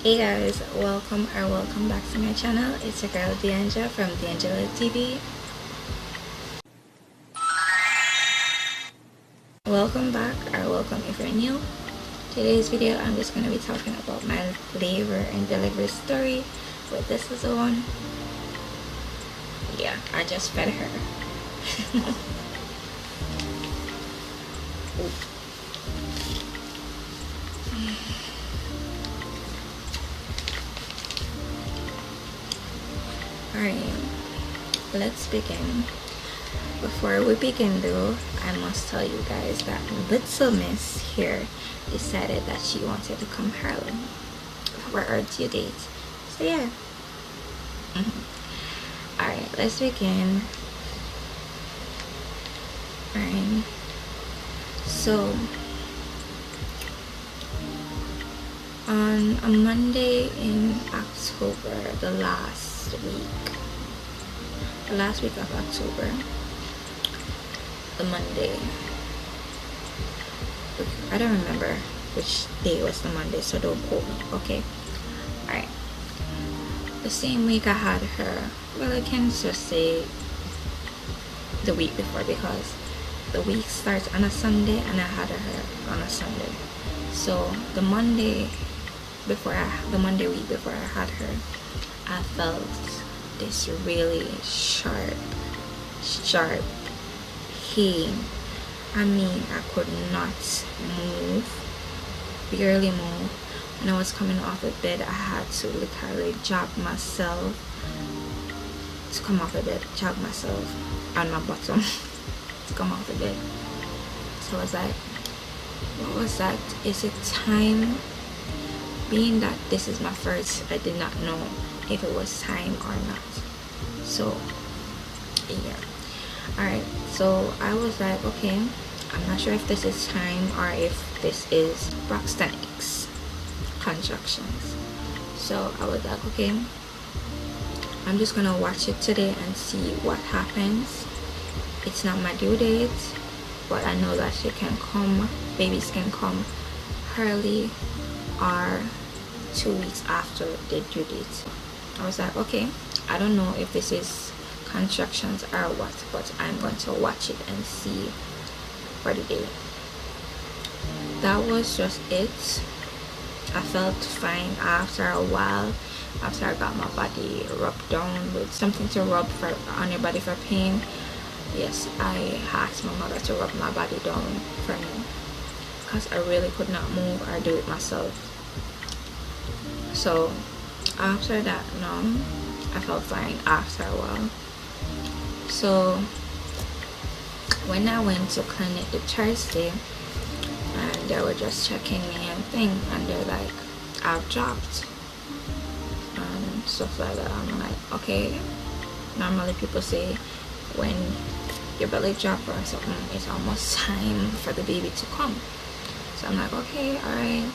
Hey guys, welcome back to my channel. It's your girl D'Angela from D'Angela TV. Welcome back or welcome if you're new. Today's video I'm just going to be talking about my labor and delivery story with this little one. Yeah, I just fed her. Alright, let's begin. Before we begin though, I must tell you guys that little miss here decided that she wanted to come Harlem for our due date. So yeah. Alright, let's begin. Alright. So on a Monday in October, the last week of October, the Monday, I don't remember which day was the Monday, so don't quote me, okay? Alright, the same week I had her, well, I can just say the week before, because the week starts on a Sunday and I had her on a Sunday. So the Monday week before I had her, I felt this really sharp pain. I mean, I could not barely move. When I was coming off the bed, I had to literally jog myself to come off the bed, jog myself on my bottom to come off the bed. So I was like, what was that? Is it time? Being that this is my first, I did not know if it was time or not. So yeah. Alright, so I was like, okay, I'm not sure if this is time or if this is Braxton X contractions. So I was like, okay, I'm just gonna watch it today and see what happens. It's not my due date, but I know that she can come, babies can come early or 2 weeks after the due date. I was like, okay, I don't know if this is contractions or what, but I'm going to watch it and see for the day. That was just it. I felt fine after a while, after I got my body rubbed down with something to rub on your body for pain. Yes, I asked my mother to rub my body down for me because I really could not move or do it myself. So after that, I felt fine after a while. So when I went to clinic the Thursday, and they were just checking me and they're like, I've dropped and stuff like that. I'm like, okay, normally people say when your belly drop or something, it's almost time for the baby to come. So I'm like, okay, alright.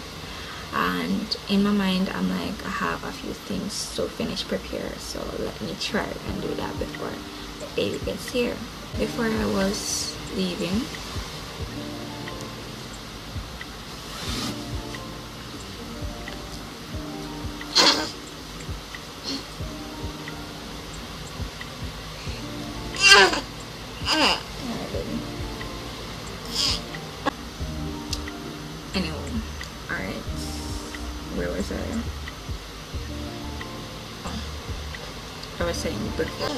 And in my mind, I'm like, I have a few things to finish prepare, so let me try and do that before the baby gets here. Before I was leaving, anyway, alright, where was I? Oh, I was saying before.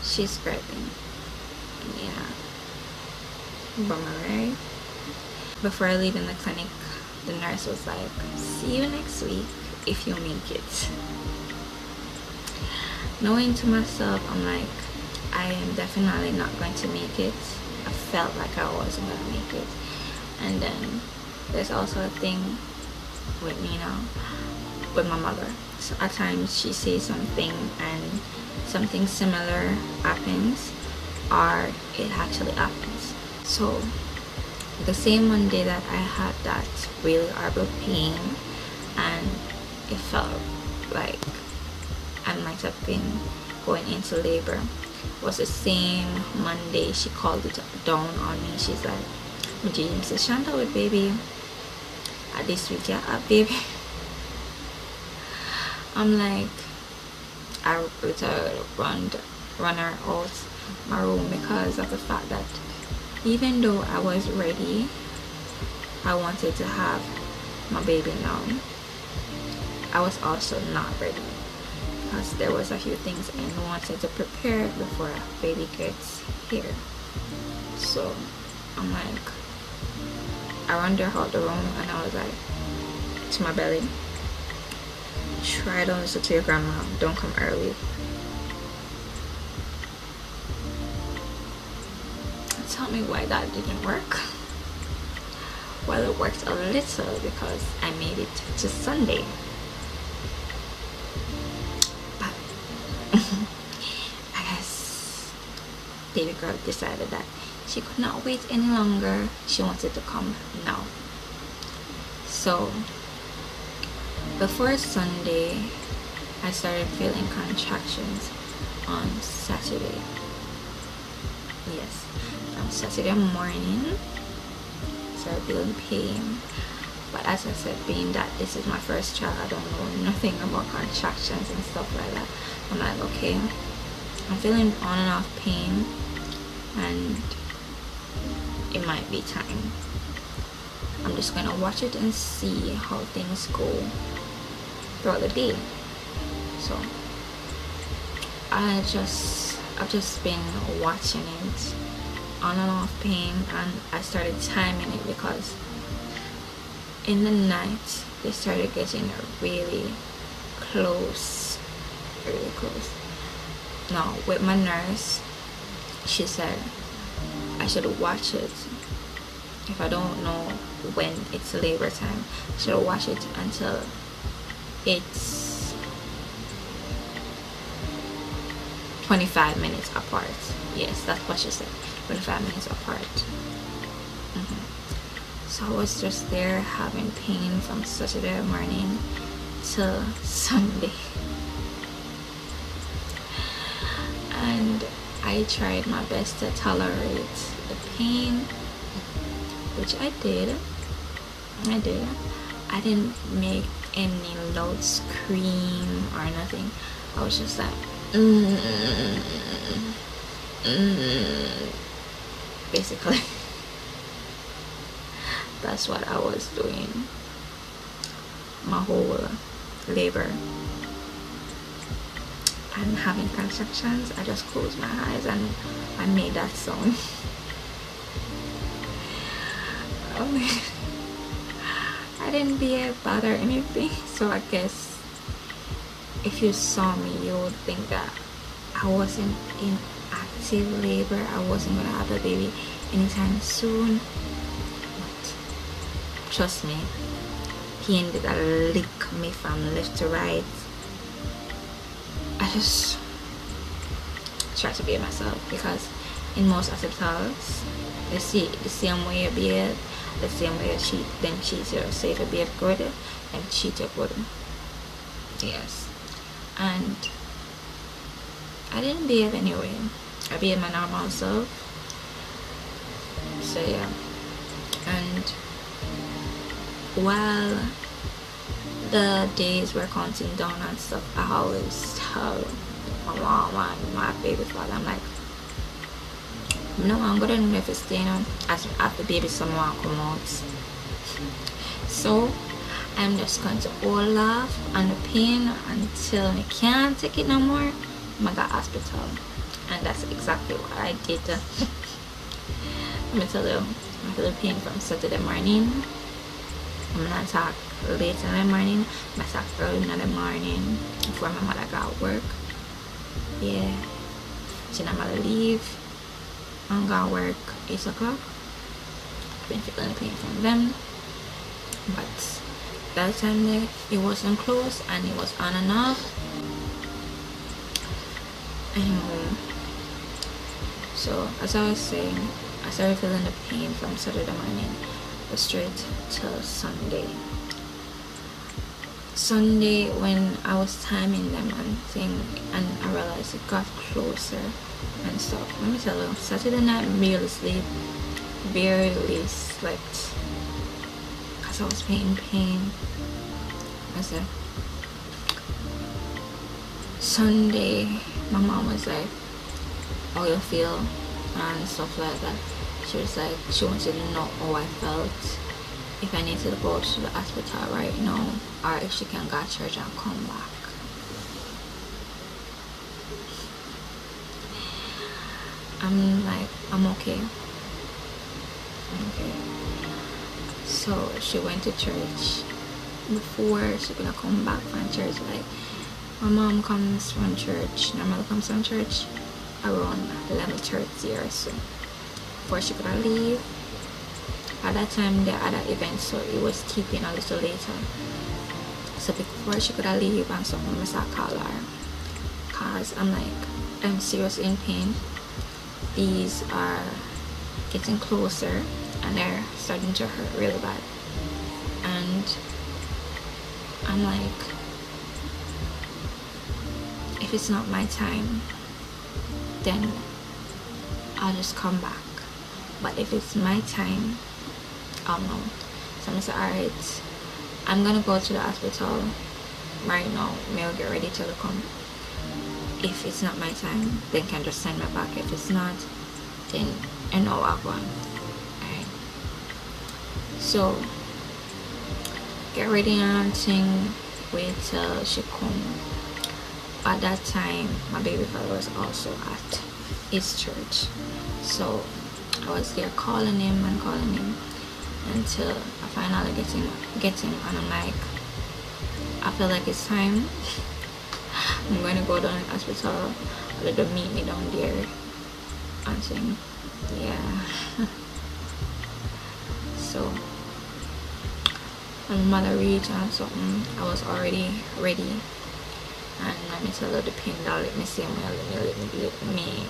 She's scraping. Yeah. Bummer, right? Before leaving the clinic, the nurse was like, see you next week if you make it. Knowing to myself, I'm like, I am definitely not going to make it. I felt like I wasn't going to make it. And then there's also a thing with me now, with my mother. So at times she says something and something similar happens, or it actually happens. So the same Monday that I had that really horrible pain and it felt like I might have been going into labor. It was the same Monday she called it down on me. She's like, my dream says Shanta with baby at this week, yeah, baby. I'm like, I literally run her out my room because of the fact that even though I was ready, I wanted to have my baby now, I was also not ready because there was a few things I wanted to prepare before baby gets here. So I'm like, I ran her out the room and I was like to my belly, try don't listen to your grandma, don't come early. Tell me why that didn't work. Well, it worked a little because I made it to Sunday. But I guess baby girl decided that she could not wait any longer. She wanted to come now. So before Sunday, I started feeling contractions on Saturday. Yes, on Saturday morning, started feeling pain. But as I said, being that this is my first child, I don't know nothing about contractions and stuff like that. I'm like, okay, I'm feeling on and off pain, and it might be time. I'm just gonna watch it and see how things go throughout the day. So I've just been watching it on and off pain, and I started timing it because in the night they started getting really close. Now with my nurse, she said I should watch it. If I don't know when it's labor time, I should watch it until it's 25 minutes apart. Yes, that's what she said, 25 minutes apart. So I was just there having pain from Saturday morning till Sunday, and I tried my best to tolerate the pain, which I did. I didn't make any loud scream or nothing. I was just like basically. That's what I was doing my whole labor. And having contractions, I just closed my eyes and I made that sound. I didn't be bad or anything, so I guess if you saw me, you would think that I wasn't in active labor. I wasn't gonna have a baby anytime soon. But trust me, pain did a lick me from left to right. I just try to be myself, because in most hospitals they see the same way you behave, the same way you cheat, then cheat you. So if you behave good, then cheat you good. Yes. And I didn't behave anyway. I behaved my normal self. So yeah. And while the days were counting down and stuff, I always tell my mom and my baby father, I'm like, no, I'm gonna know if it's staying on after baby someone come out. So I'm just going to hold off on the pain until I can't take it no more. I got hospital, and that's exactly what I did. Let me tell you, I feel the pain from Saturday morning. I'm gonna talk late in the morning. I'm gonna talk early in the morning before my mother got work. Yeah, she not gonna leave. I'm gonna work 8 o'clock. I've been feeling pain from them, but that time there, it wasn't close and it was on and off. Anyway, so as I was saying, I started feeling the pain from Saturday morning straight till Sunday. Sunday, when I was timing them and thing, and I realized it got closer and stuff. Let me tell you, Saturday night barely slept because I was in pain. I said, Sunday, my mom was like, how you feel and stuff like that. She was like, she wanted to know how I felt, if I need to go to the hospital right now, or if she can go to church and come back. I'm like, I'm okay. I'm okay. So she went to church. Before she could come back from church, like, my mom comes from church, my mother comes from church around 11:30 or so. Before she could leave, at that time they had an event, so it was keeping a little later. So before she could leave and something, I start call her, cause I'm like, I'm seriously in pain. These are getting closer and they're starting to hurt really bad. And I'm like, if it's not my time, then I'll just come back. But if it's my time, I'll know. So I said, alright, I'm gonna go to the hospital right now. Maybe get ready till I come. If it's not my time, then can just send me back. If it's not, then I know I'll go on. Alright. So get ready and thing, wait till she come. At that time, my baby father was also at his church, so I was there calling him until I finally get him, and I'm like, I feel like it's time. I'm gonna go down to the hospital. Let them meet me down there and saying, yeah. So when my mother reached and something, I was already ready. And let me tell her, the pain that let me see me.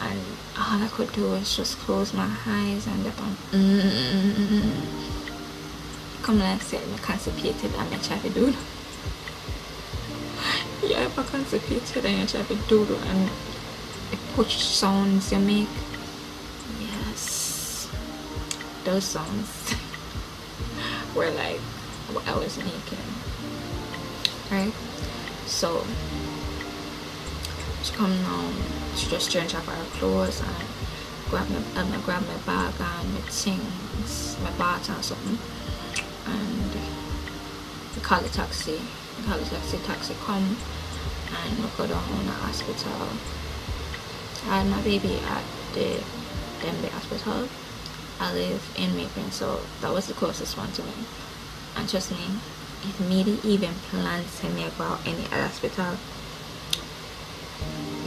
And all I could do was just close my eyes and dip on. Come like I said, I'm constipated and I try to do. Yeah, if I'm constipated and you try to do and the push sounds you make. Yes. Those sounds were like what I was making. Right? So she come down, she just changed up her clothes and grab my bag and my things, my bat and something, and we call the taxi. Taxi come and we go down to the hospital. I had my baby at the Denver hospital. I live in Macon, so that was the closest one to me. And trust me, if me didn't even plan to me about any hospital,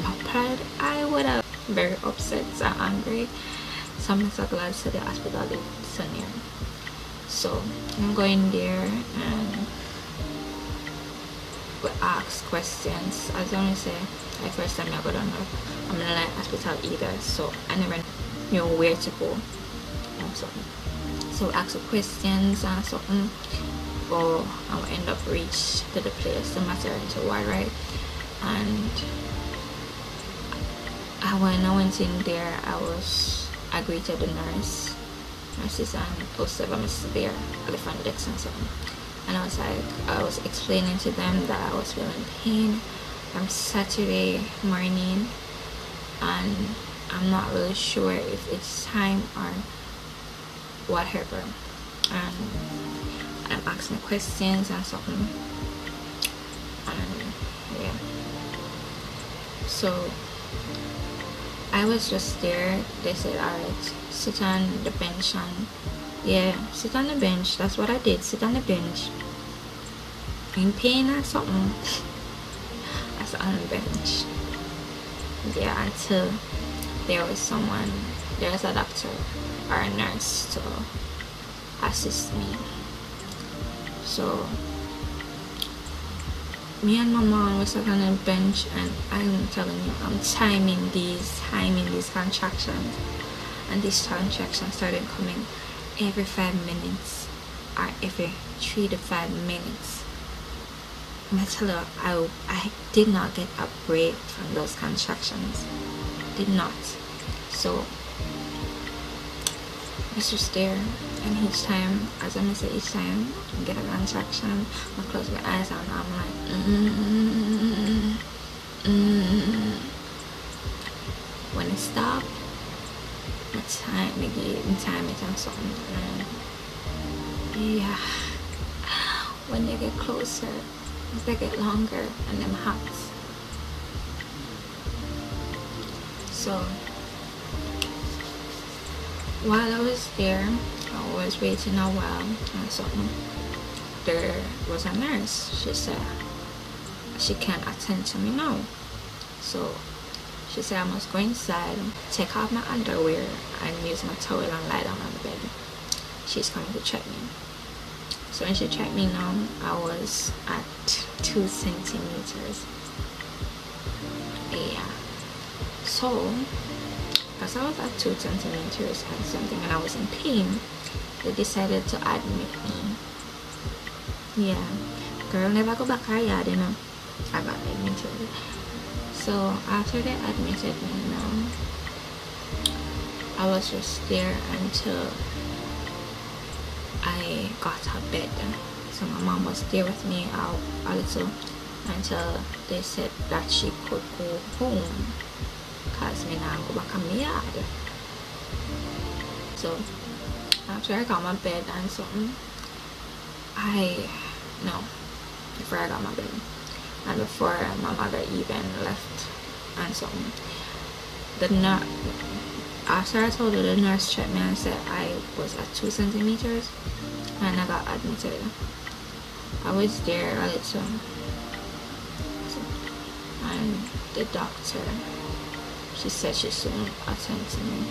my pride, I would have very upset and angry. So I'm so glad to the hospital is so near. So I'm going there and we ask questions. As I say, like first time I go down there, I'm not like hospital either, so I never knew where to go or something. So we ask the questions and something. Go and we end up reach to the place, the maternity ward, right? And when I went in there, I greeted the nurses and also Mrs. Bear at the front desk and something. And I was explaining to them that I was feeling pain from Saturday morning, and I'm not really sure if it's time or whatever. And I'm asking questions and something, and yeah. So I was just there. They said, alright, sit on the bench, and yeah, sit on the bench. That's what I did, sit on the bench. In pain or something, I sat on the bench. Yeah, until there was a doctor or a nurse to assist me. So me and my mom was sat on the bench, and I'm telling you, I'm timing these contractions, and these contractions started coming every 5 minutes or every 3 to 5 minutes. I tell you, I did not get a break from those contractions. Did not. So it's just there, and each time, as I say, each time I get a contraction, I close my eyes and I'm like, when it stop, my time it and something, and yeah, when they get closer, they get longer, and them hot. So while I was there, I was waiting a while and something. There was a nurse. She said she can't attend to me now. So she said I must go inside, take off my underwear, and use my towel and lie down on the bed. She's coming to check me. So when she checked me now, I was at 2 centimeters. Yeah. So because I was at 2 centimeters and something, and I was in pain, they decided to admit me. Yeah, girl never go back her yard, you know. I got admitted. So after they admitted me now, I was just there until I got a bed. So my mom was there with me a little until they said that she could go home, because me now go back on my yard. So after I got my bed and something, before I got my bed and before my mother even left and something, after I told her, the nurse checked me and said I was at 2 centimeters and I got admitted. I was there a little, and the doctor, she said she soon attend to me.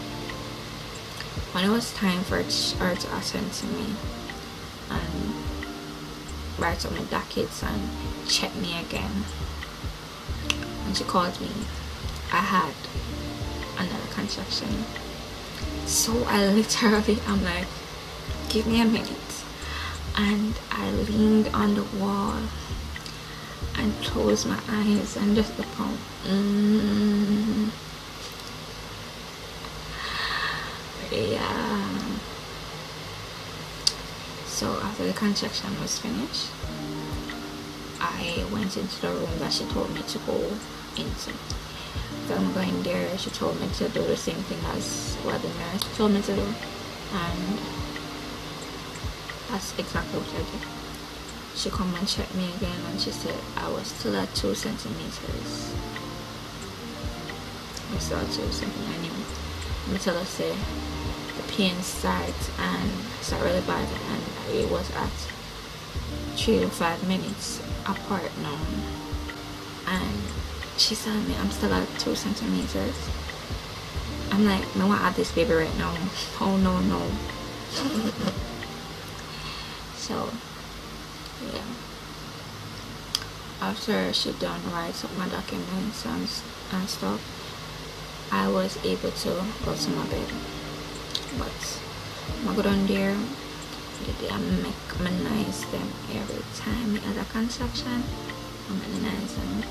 When it was time for her to attend to me and write on my dockets and check me again, and she called me, I had another contraction. So I literally, I'm like, give me a minute. And I leaned on the wall and closed my eyes and just the pump. Yeah. So after the contraction was finished, I went into the room that she told me to go into. So I'm going there, she told me to do the same thing as what the nurse told me to do, and that's exactly what I did. She come and checked me again, and she said I was still at 2 centimeters. I still at 2 centimeters. I knew. Until I say the pain starts really bad, and it was at 3 to 5 minutes apart now. And she said me I'm still at 2 centimeters. I'm like, I want to add this baby right now. Oh no. So yeah, after she done write up my documents and stuff, I was able to go to my bed. But I go down there, I memorize them every time I had a contraction. I memorize them.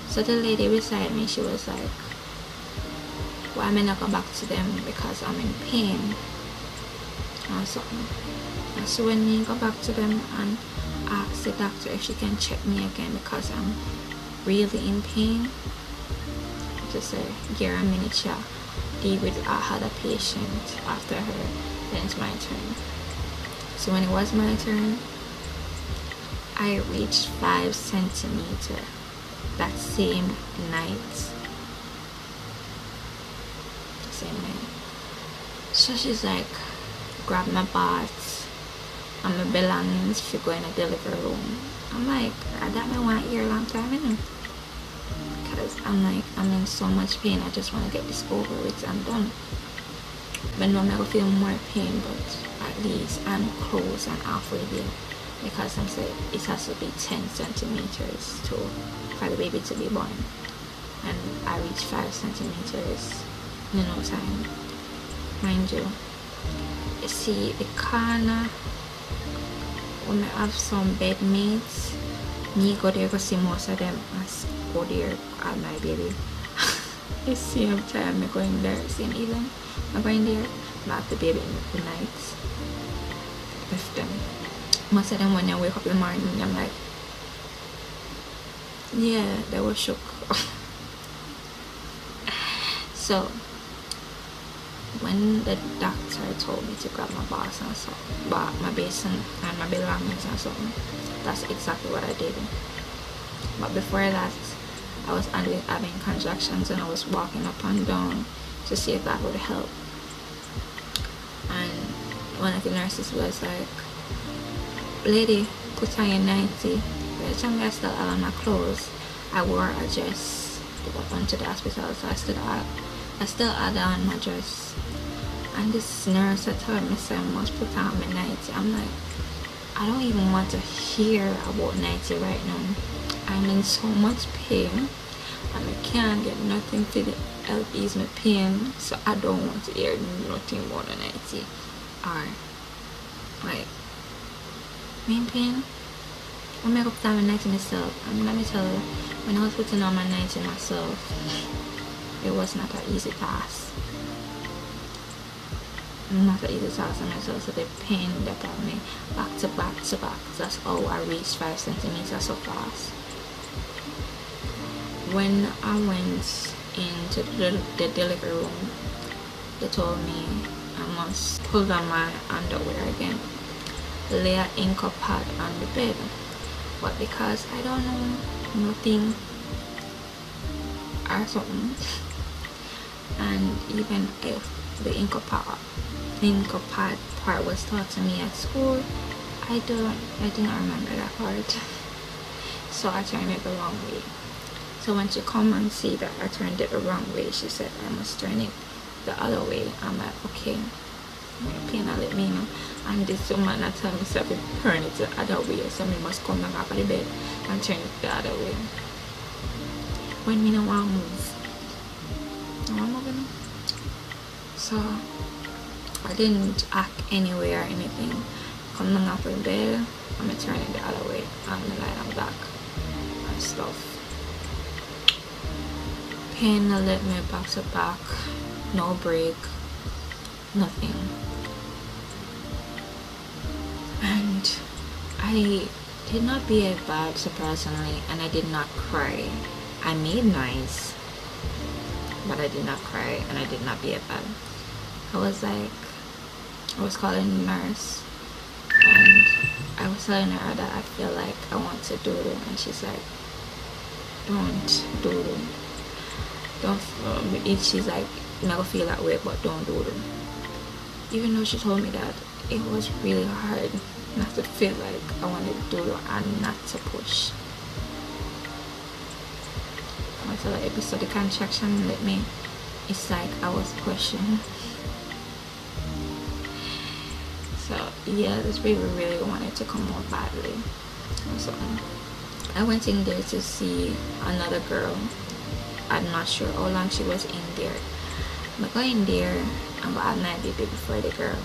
So the lady beside me, she was like, why am I not go back to them because I'm in pain or something. And so when me go back to them and ask the doctor if she can check me again because I'm really in pain, just say, give a minute, yeah, deal with other patient after her, then it's my turn. So when it was my turn, I reached 5 centimeters that same night. So she's like, grab my bags and my belongings if you go in a delivery room. I'm like, that may want here a long time, you know, because I'm like, I'm in so much pain. I just want to get this over with and done. But no, I'm not gonna feel more pain, but at least I'm close and halfway there, because I'm saying it has to be 10 centimeters for the baby to be born, and I reached 5 centimeters in no time. Mind you, see the corner when I have some bed mates, Me go there go see most of them. I go there at my baby. The same time I go in there, same evening I go in there, I have the baby in the night with them. Most of them when I wake up in the morning, I'm like, yeah, they were shook. So when the doctor told me to grab my box and so, my basin and my belongings and something, that's exactly what I did. But before that, I was having contractions and I was walking up and down to see if that would help. And one of the nurses was like, lady, put on your 90. By the time I still had on my clothes, I wore a dress to go up onto the hospital, so I still had on my dress. And this nurse had told me, I must put on my 90. I'm like, I don't even want to hear about 90 right now. I'm in so much pain and I can't get nothing to help ease my pain, so I don't want to hear nothing more than 90. Or like, main pain, I make up time and 90 myself. And let me tell you, when I was putting on my 90 myself, it was not an easy task. Not an easy task on myself, so the pain that got me back to back to back. That's how I reached 5 centimeters so fast. When I went into the delivery room, they told me I must pull on my underwear again, lay an ink pad on the bed. But because I don't know nothing or something, and even if the ink pad part was taught to me at school, I didn't remember that part. So I turned it the wrong way. So when she come and see that I turned it the wrong way, she said I must turn it the other way. I'm like, okay, my pain let me know. And this woman I tell myself to turn it the other way, so I must come back up of the bed and turn it the other way. When me no want move, no one moving. So I didn't act anywhere or anything. Come down off the bed, I'm gonna turn it the other way and lie on back and stuff. Pain let me back to back, no break, nothing. And I did not behave bad, surprisingly, and I did not cry. I made noise, but I did not cry and I did not behave bad. I was calling the nurse and I was telling her that I feel like I want to doodle, and she's like, don't doodle. She's like, you never feel that way, but don't doodle. Even though she told me that, it was really hard not to feel like I wanted to doodle and not to push. After the episode, the contraction let me, it's like I was pushing. So yeah, this baby really wanted to come out badly. So I went in there to see another girl. I'm not sure how long she was in there. I go in there and go have my baby before the girl.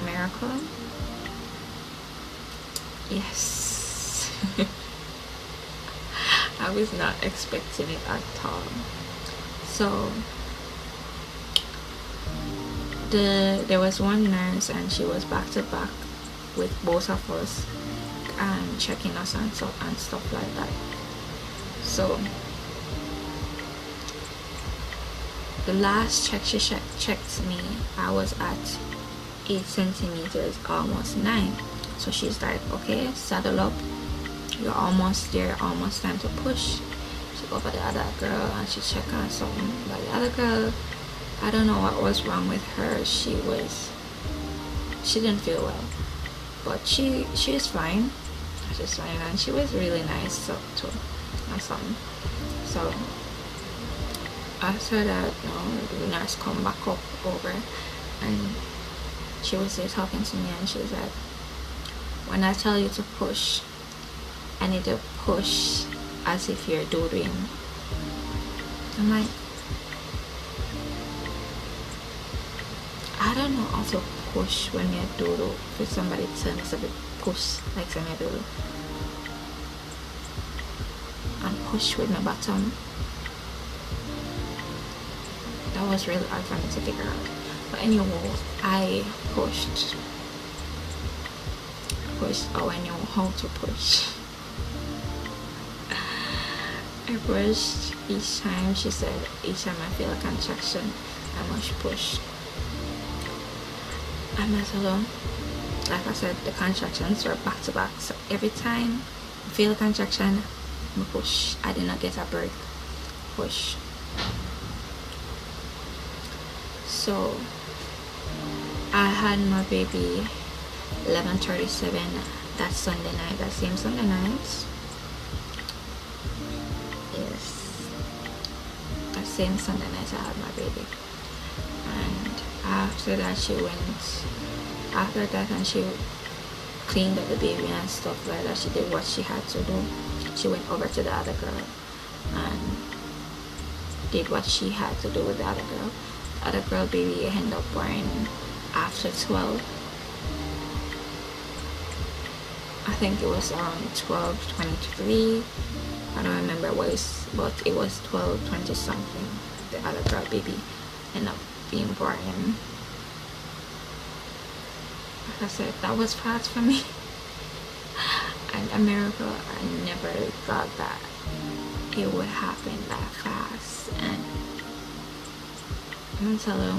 Miracle? Yes. I was not expecting it at all. So there was one nurse and she was back to back with both of us and checking us and stuff like that. So the last check she checked me, I was at 8 centimeters, almost 9. So she's like, okay, saddle up, you're almost there, almost time to push. She go for the other girl and she check on something. But the other girl, I don't know what was wrong with her. She didn't feel well, but she is fine. She's fine, and she was really nice too and something. So after that, the nurse come back over and she was there talking to me, and she was like, when I tell you to push, I need to push as if you're doodling. I'm like, I don't know how to push when you're doodle for somebody to tell me something push like some do and push with my bottom. That was really hard for me to figure out. But anyway, I pushed. Oh, I knew how to push. I pushed each time. She said each time I feel a contraction, I must push. And also, like I said, the contractions were back to back. So every time I feel a contraction, I push. I did not get a break. Push. So I had my baby 11:37 that Sunday night, that same Sunday night. Yes, that same Sunday night I had my baby. And after that and she cleaned up the baby and stuff like that. She did what she had to do. She went over to the other girl and did what she had to do with the other girl. The other girl baby ended up born after 12. I think it was around 12:23. I don't remember what it was, but it was 12:20 something. The other girl baby ended up being born. Like I said, that was fast for me. And a miracle. I never thought that it would happen that fast. And I'm gonna tell you,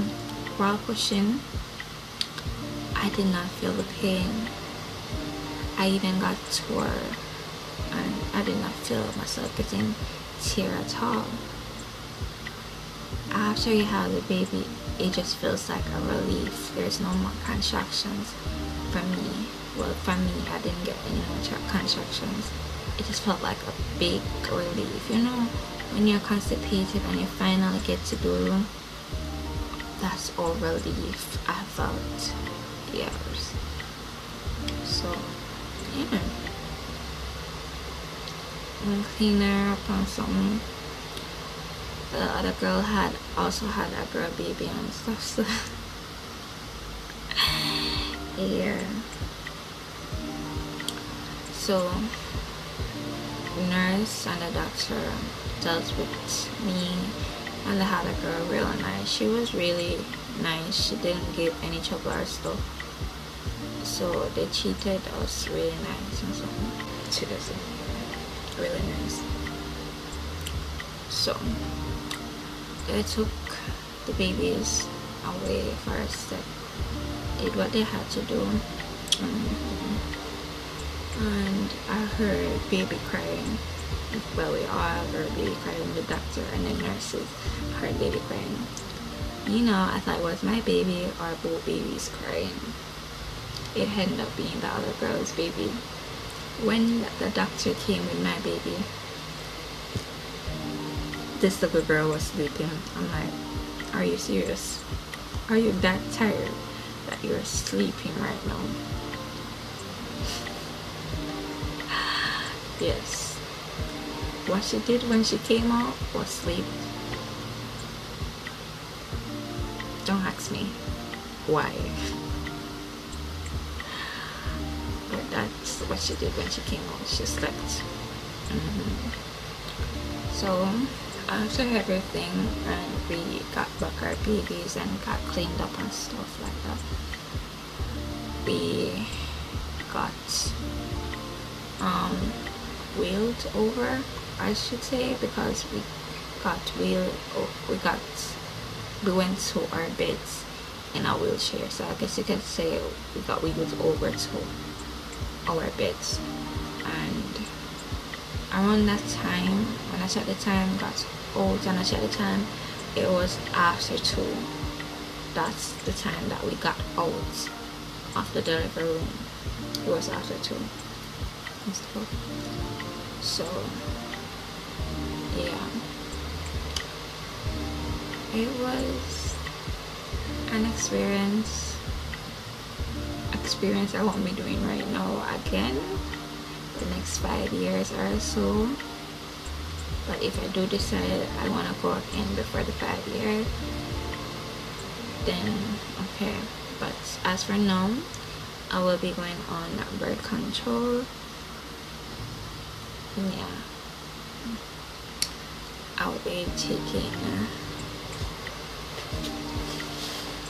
while pushing, I did not feel the pain. I even got tore, and I did not feel myself getting tear at all. After you have the baby, it just feels like a relief. There's no more contractions for me. Well, for me, I didn't get any more contractions. It just felt like a big relief. You know, when you're constipated and you finally get to do, that's all relief I felt. Yes. So, yeah. I'm cleaner up on something. The other girl also had a girl baby and stuff, so yeah. So nurse and the doctor dealt with me and I had a girl real nice. She was really nice. She didn't give any trouble or stuff. So they treated us really nice and something. She does it really nice. So they took the babies away for a step, did what they had to do, and I heard baby crying. Well, we all heard baby crying. The doctor and the nurses heard baby crying. You know, I thought it was my baby or both babies crying. It ended up being the other girl's baby. When the doctor came with my baby, this little girl was sleeping. I'm like, are you serious? Are you that tired that you're sleeping right now? Yes. What she did when she came out was sleep. Don't ask me why. But that's what she did when she came out. She slept. So after everything, and we got back our babies and got cleaned up and stuff like that, we got wheeled over, I should say, because we went to our beds in a wheelchair. So I guess you could say we got wheeled over to our beds. And around that time, when I checked the time, got old, and I checked the time, it was after 2. That's the time that we got out of the delivery room. It was after 2 and stuff. So yeah, it was an experience I won't be doing right now again the next 5 years or so. But if I do decide I want to go again before the 5 years, then okay. But as for now, I will be going on birth control. Yeah, I will be taking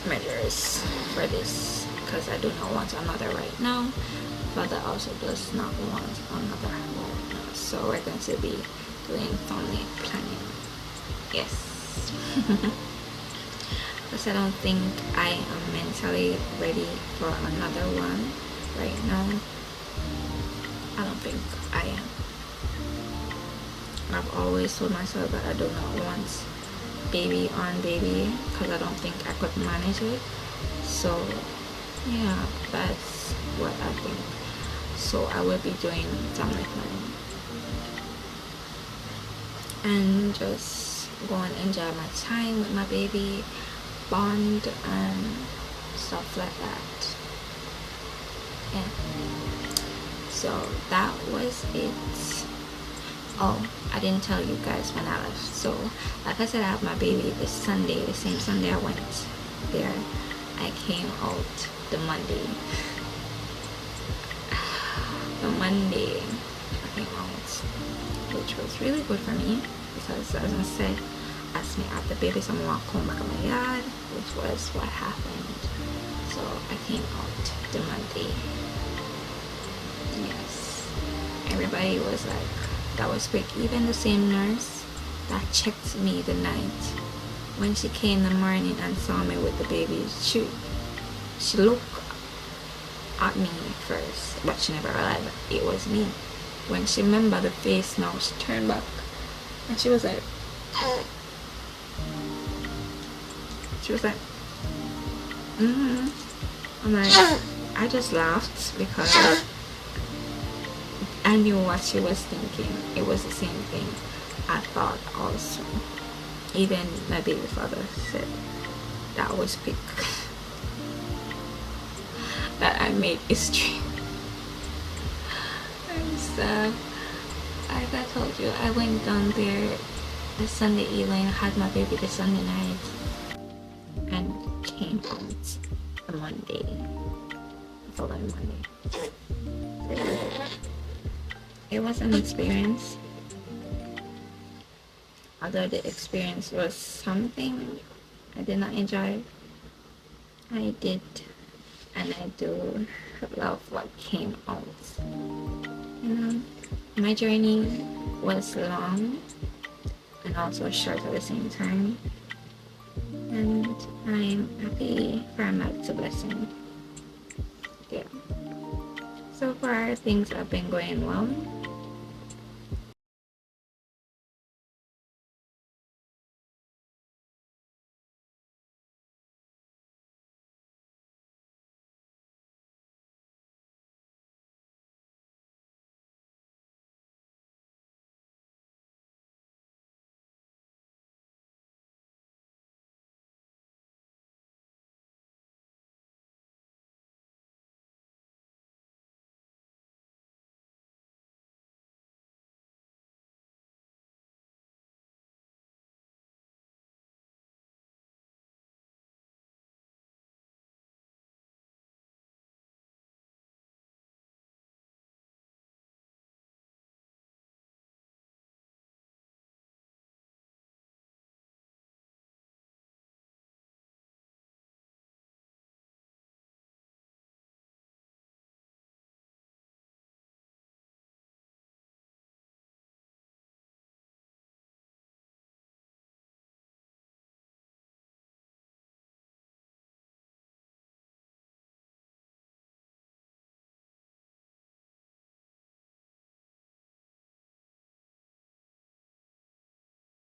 measures for this because I do not want another right now. Father also does not want another right now, so we're going to be doing family planning. Yes. Because I don't think I am mentally ready for another one right now. I don't think I am. I've always told myself that I do not want baby on baby because I don't think I could manage it. So yeah, that's what I think. So I will be doing family planning and just go and enjoy my time with my baby, bond and stuff like that. Yeah, so that was it. Oh, I didn't tell you guys when I left. So like I said, I have my baby this Sunday, the same Sunday I went there. I came out the Monday. The Monday I came out, which was really good for me because, as I said, as me at the baby, someone walked home back in my yard, which was what happened. So I came out the Monday. Yes, everybody was like, that was quick. Even the same nurse that checked me the night, when she came in the morning and saw me with the baby, she looked at me first, but she never realized that it was me. When she remembered the face now, she turned back and she was like, I'm like, I just laughed because I knew what she was thinking. It was the same thing I thought also. Even my baby father said that was quick. That I made history. And so, like I told you, I went down there the Sunday evening, had my baby the Sunday night, and came out the Monday, the following Monday. So, it was an experience. Although the experience was something I did not enjoy, I did, and I do love what came out. You know, my journey was long and also short at the same time, and I'm happy for a to blessing. Yeah. So far, things have been going well.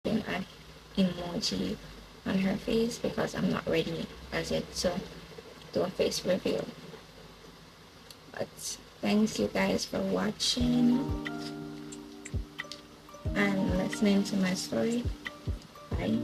An emoji on her face because I'm not ready as yet to do a face reveal. But thanks you guys for watching and listening to my story. Bye.